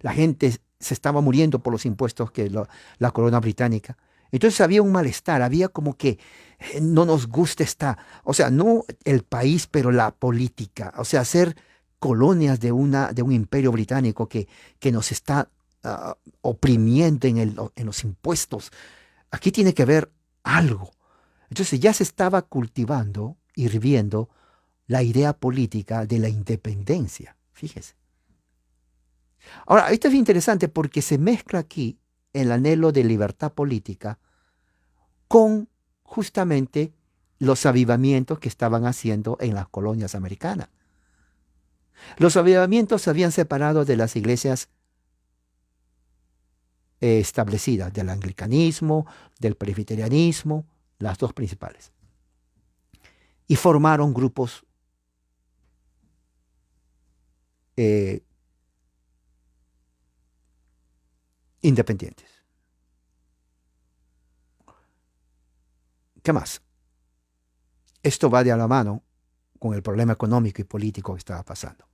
la gente se estaba muriendo por los impuestos que la corona británica. Entonces había un malestar, había como que no nos gusta o sea, no el país, pero la política, o sea, ser colonias de un imperio británico que nos está oprimiendo en los impuestos. Aquí tiene que haber algo. Entonces ya se estaba cultivando, hirviendo, la idea política de la independencia. Fíjese. Ahora, esto es interesante porque se mezcla aquí el anhelo de libertad política con justamente los avivamientos que estaban haciendo en las colonias americanas. Los avivamientos se habían separado de las iglesias establecidas, del anglicanismo, del presbiterianismo, las dos principales. Y formaron grupos independientes. ¿Qué más? Esto va de a la mano con el problema económico y político que estaba pasando.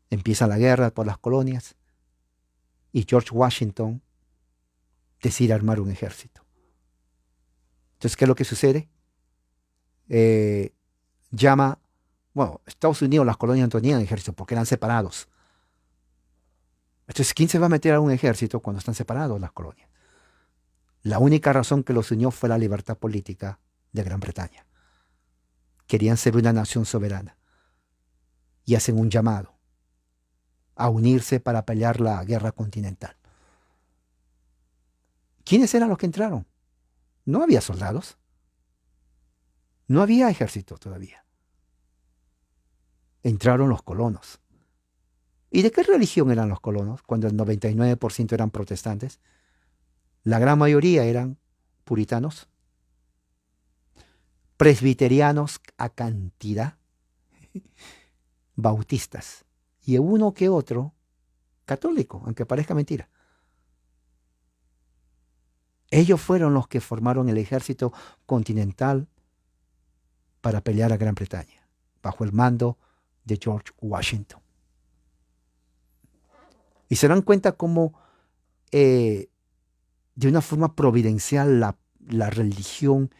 Empieza la guerra por las colonias y George Washington decide armar un ejército. Entonces, ¿qué es lo que sucede? Estados Unidos, las colonias no tenían ejército porque eran separados. Entonces, ¿quién se va a meter a un ejército cuando están separados las colonias? La única razón que los unió fue la libertad política de Gran Bretaña. Querían ser una nación soberana y hacen un llamado a unirse para pelear la guerra continental. ¿Quiénes eran los que entraron? No había soldados. No había ejército todavía. Entraron los colonos. ¿Y de qué religión eran los colonos cuando el 99% eran protestantes? La gran mayoría eran puritanos, presbiterianos a cantidad, bautistas y uno que otro católico, aunque parezca mentira. Ellos fueron los que formaron el ejército continental para pelear a Gran Bretaña, bajo el mando de George Washington. Y se dan cuenta cómo de una forma providencial la religión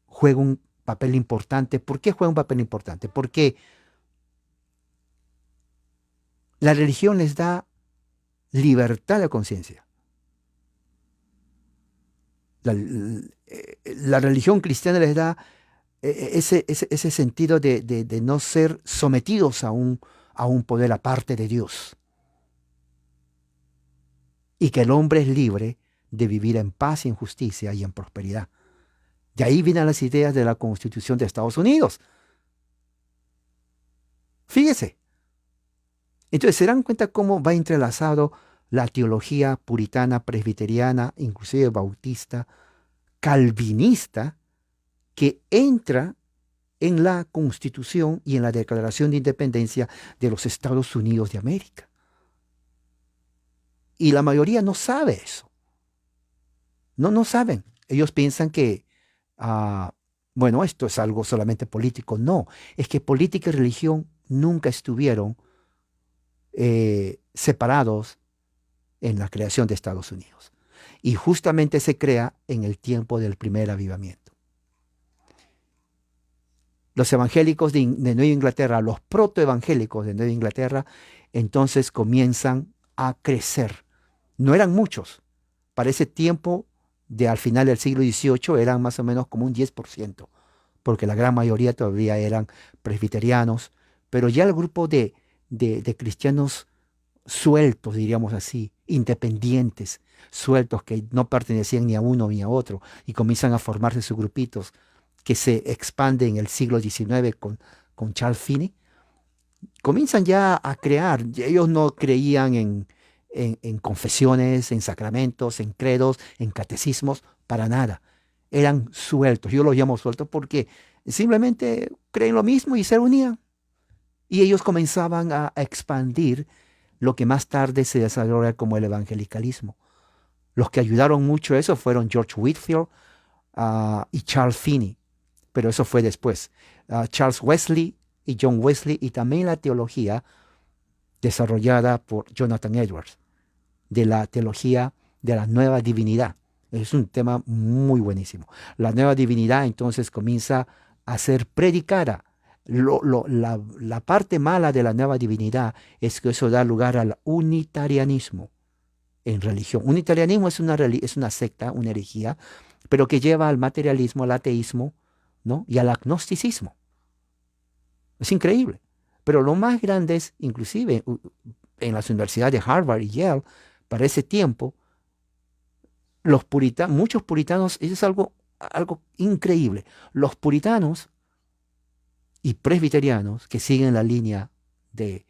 juega un papel importante. ¿Por qué juega un papel importante? Porque la religión les da libertad de conciencia. La religión cristiana les da ese sentido de no ser sometidos a un poder aparte de Dios. Y que el hombre es libre de vivir en paz y en justicia y en prosperidad. De ahí vienen las ideas de la Constitución de Estados Unidos. Fíjese. Entonces se dan cuenta cómo va entrelazado la teología puritana, presbiteriana, inclusive bautista, calvinista, que entra en la Constitución y en la Declaración de Independencia de los Estados Unidos de América. Y la mayoría no sabe eso. No saben. Ellos piensan que, esto es algo solamente político. No, es que política y religión nunca estuvieron separados en la creación de Estados Unidos. Y justamente se crea en el tiempo del primer avivamiento. Los evangélicos de Nueva Inglaterra, los protoevangélicos de Nueva Inglaterra, entonces comienzan a crecer. No eran muchos. Para ese tiempo, al final del siglo XVIII, eran más o menos como un 10%, porque la gran mayoría todavía eran presbiterianos, pero ya el grupo de cristianos sueltos, diríamos así, independientes, sueltos, que no pertenecían ni a uno ni a otro, y comienzan a formarse sus grupitos que se expanden en el siglo XIX con Charles Finney, comienzan ya a crear. Ellos no creían en en confesiones, en sacramentos, en credos, en catecismos, para nada. Eran sueltos. Yo los llamo sueltos porque simplemente creen lo mismo y se unían. Y ellos comenzaban a expandir lo que más tarde se desarrolla como el evangelicalismo. Los que ayudaron mucho a eso fueron George Whitefield y Charles Finney, pero eso fue después. Charles Wesley y John Wesley, y también la teología desarrollada por Jonathan Edwards, de la teología de la nueva divinidad. Es un tema muy buenísimo. La nueva divinidad entonces comienza a ser predicada. La parte mala de la nueva divinidad es que eso da lugar al unitarianismo en religión. Unitarianismo es una secta, una herejía, pero que lleva al materialismo, al ateísmo, ¿no? Y al agnosticismo. Es increíble. Pero lo más grande es, inclusive en las universidades de Harvard y Yale, para ese tiempo, muchos puritanos, eso es algo increíble. Los puritanos y presbiterianos que siguen la línea de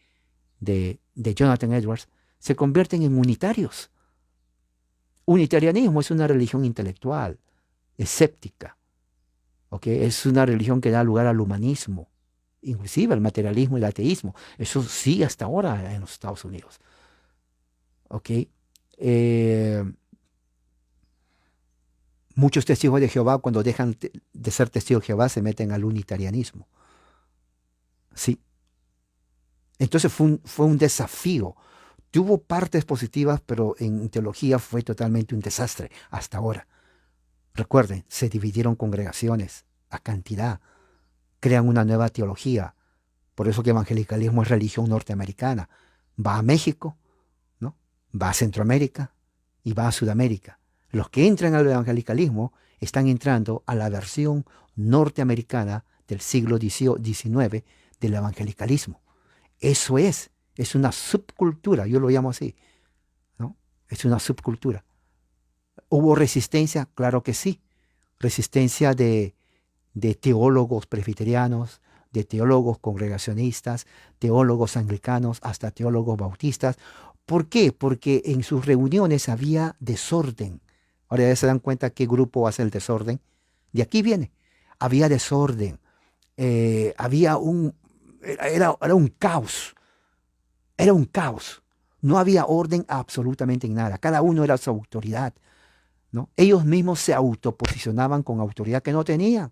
Jonathan Edwards se convierten en unitarios. Unitarianismo es una religión intelectual, escéptica, ¿okay? Es una religión que da lugar al humanismo, inclusive al materialismo y el ateísmo. Eso sigue hasta ahora en los Estados Unidos. ¿Okay? Muchos testigos de Jehová, cuando dejan de ser testigos de Jehová, se meten al unitarianismo. Sí. Entonces fue un desafío. Tuvo partes positivas, pero en teología fue totalmente un desastre hasta ahora. Recuerden, se dividieron congregaciones a cantidad, crean una nueva teología. Por eso que evangelicalismo es religión norteamericana. Va a México, ¿no? Va a Centroamérica y va a Sudamérica. Los que entran al evangelicalismo están entrando a la versión norteamericana del siglo XIX del evangelicalismo. Eso es una subcultura, yo lo llamo así, ¿no? Es una subcultura. ¿Hubo resistencia? Claro que sí. Resistencia de teólogos presbiterianos, de teólogos congregacionistas, teólogos anglicanos, hasta teólogos bautistas. ¿Por qué? Porque en sus reuniones había desorden. Ahora ya se dan cuenta qué grupo hace el desorden. De aquí viene. Había desorden. Era un caos. Era un caos. No había orden absolutamente en nada. Cada uno era su autoridad, ¿no? Ellos mismos se autoposicionaban con autoridad que no tenían.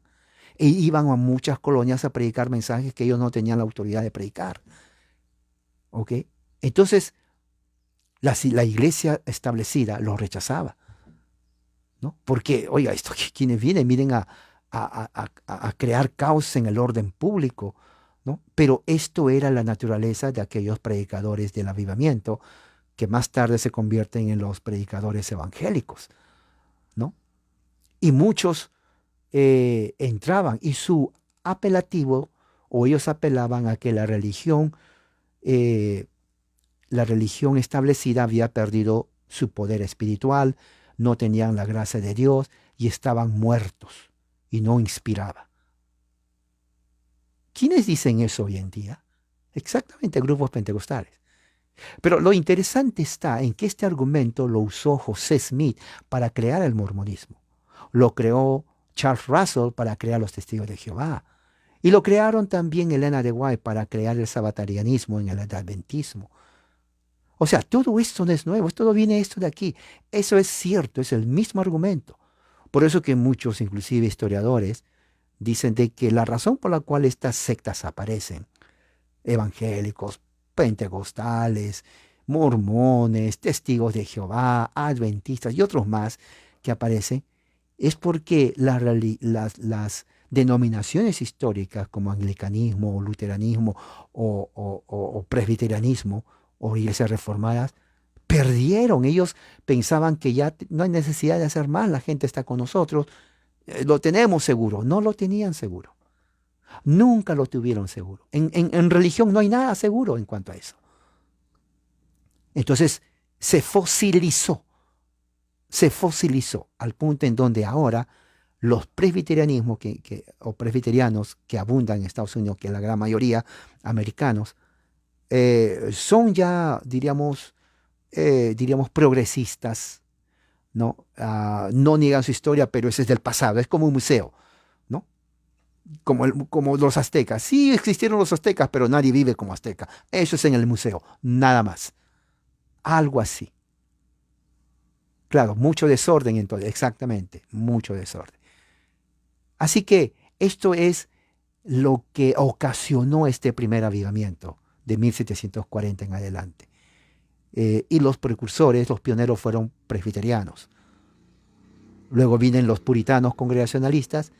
E iban a muchas colonias a predicar mensajes que ellos no tenían la autoridad de predicar. ¿Ok? Entonces, la iglesia establecida los rechazaba, ¿no? Porque, oiga, quienes vienen a crear caos en el orden público, ¿no? Pero esto era la naturaleza de aquellos predicadores del avivamiento que más tarde se convierten en los predicadores evangélicos, ¿no? Y muchos entraban y su apelativo, o ellos apelaban a que la religión establecida había perdido su poder espiritual, no tenían la gracia de Dios y estaban muertos y no inspiraba. ¿Quiénes dicen eso hoy en día? Exactamente, grupos pentecostales. Pero lo interesante está en que este argumento lo usó José Smith para crear el mormonismo. Lo creó Charles Russell para crear los testigos de Jehová. Y lo crearon también Elena de White para crear el sabatarianismo en el adventismo. O sea, todo esto no es nuevo, todo viene esto de aquí. Eso es cierto, es el mismo argumento. Por eso que muchos, inclusive historiadores, dicen de que la razón por la cual estas sectas aparecen, evangélicos, pentecostales, mormones, testigos de Jehová, adventistas y otros más que aparecen, es porque las denominaciones históricas como anglicanismo o luteranismo o presbiterianismo o iglesias reformadas perdieron. Ellos pensaban que ya no hay necesidad de hacer más, la gente está con nosotros, lo tenemos seguro. No lo tenían seguro. Nunca lo tuvieron seguro. En religión no hay nada seguro en cuanto a eso. Entonces se fosilizó al punto en donde ahora los presbiterianismos o presbiterianos que abundan en Estados Unidos, que es la gran mayoría americanos, son ya, diríamos, diríamos, progresistas, ¿no? No niegan su historia, pero ese es del pasado, es como un museo, ¿no? Como los aztecas. Sí existieron los aztecas, pero nadie vive como azteca. Eso es en el museo, nada más. Algo así. Claro, mucho desorden entonces, exactamente, mucho desorden. Así que esto es lo que ocasionó este primer avivamiento de 1740 en adelante. Y los precursores, los pioneros fueron presbiterianos. Luego vienen los puritanos congregacionalistas,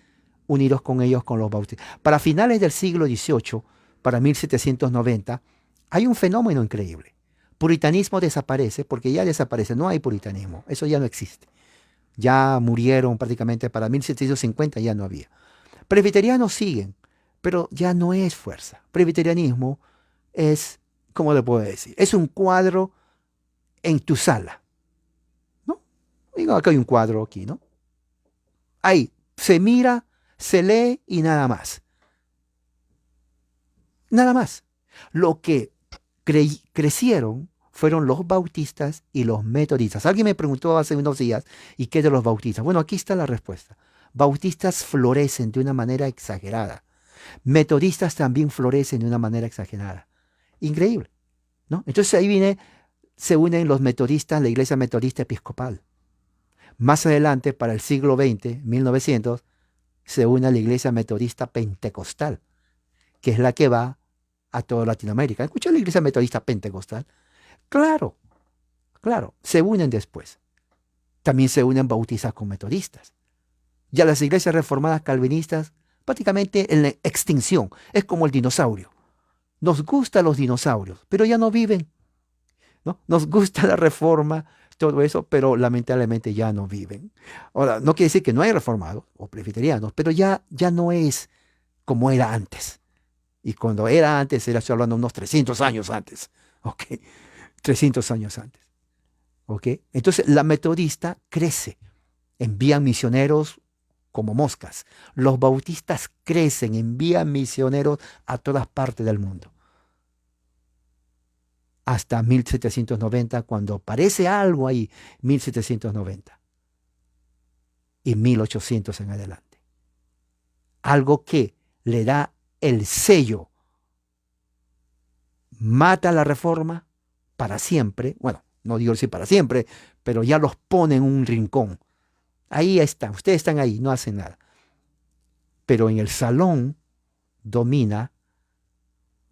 unidos con ellos con los bautistas. Para finales del siglo XVIII, para 1790, hay un fenómeno increíble. Puritanismo desaparece porque ya desaparece, no hay puritanismo, eso ya no existe. Ya murieron prácticamente para 1750, ya no había. Presbiterianos siguen, pero ya no es fuerza. Presbiterianismo es, ¿cómo le puedo decir? Es un cuadro en tu sala, ¿no? Digo, acá hay un cuadro aquí, ¿no? Ahí se mira, se lee y nada más. Nada más. Lo que crecieron fueron los bautistas y los metodistas. Alguien me preguntó hace unos días, ¿y qué de los bautistas? Bueno, aquí está la respuesta. Bautistas florecen de una manera exagerada. Metodistas también florecen de una manera exagerada. Increíble, ¿no? Entonces ahí se unen los metodistas, la iglesia metodista episcopal. Más adelante, para el siglo XX, 1900, se une a la iglesia metodista pentecostal, que es la que va a toda Latinoamérica. ¿Escuchó la iglesia metodista pentecostal? Claro, claro, se unen después. También se unen bautistas con metodistas. Ya las iglesias reformadas calvinistas, prácticamente en la extinción, es como el dinosaurio. Nos gustan los dinosaurios, pero ya no viven, ¿no? Nos gusta la reforma, todo eso, pero lamentablemente ya no viven. Ahora, no quiere decir que no hay reformados o presbiterianos, pero ya no es como era antes. Y cuando era antes, estoy hablando unos 300 años antes. ¿Ok? 300 años antes. ¿Ok? Entonces, la metodista crece. Envían misioneros como moscas. Los bautistas crecen, envían misioneros a todas partes del mundo. Hasta 1790, cuando aparece algo ahí, 1790 y 1800 en adelante. Algo que le da el sello, mata la reforma para siempre. Bueno, no digo decir para siempre, pero ya los pone en un rincón. Ahí están, ustedes están ahí, no hacen nada. Pero en el salón domina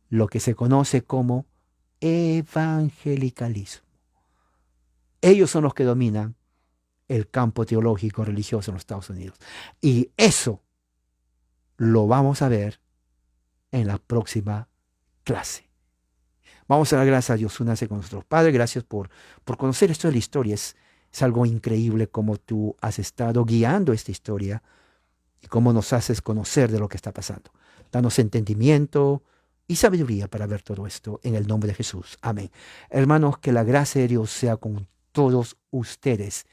lo que se conoce como evangelicalismo. Ellos son los que dominan el campo teológico religioso en los Estados Unidos. Y eso lo vamos a ver en la próxima clase. Vamos a dar gracias a Dios, únase con nosotros. Padre, gracias por conocer esto de la historia. Es algo increíble cómo tú has estado guiando esta historia y cómo nos haces conocer de lo que está pasando. Danos entendimiento y sabiduría para ver todo esto en el nombre de Jesús. Amén. Hermanos, que la gracia de Dios sea con todos ustedes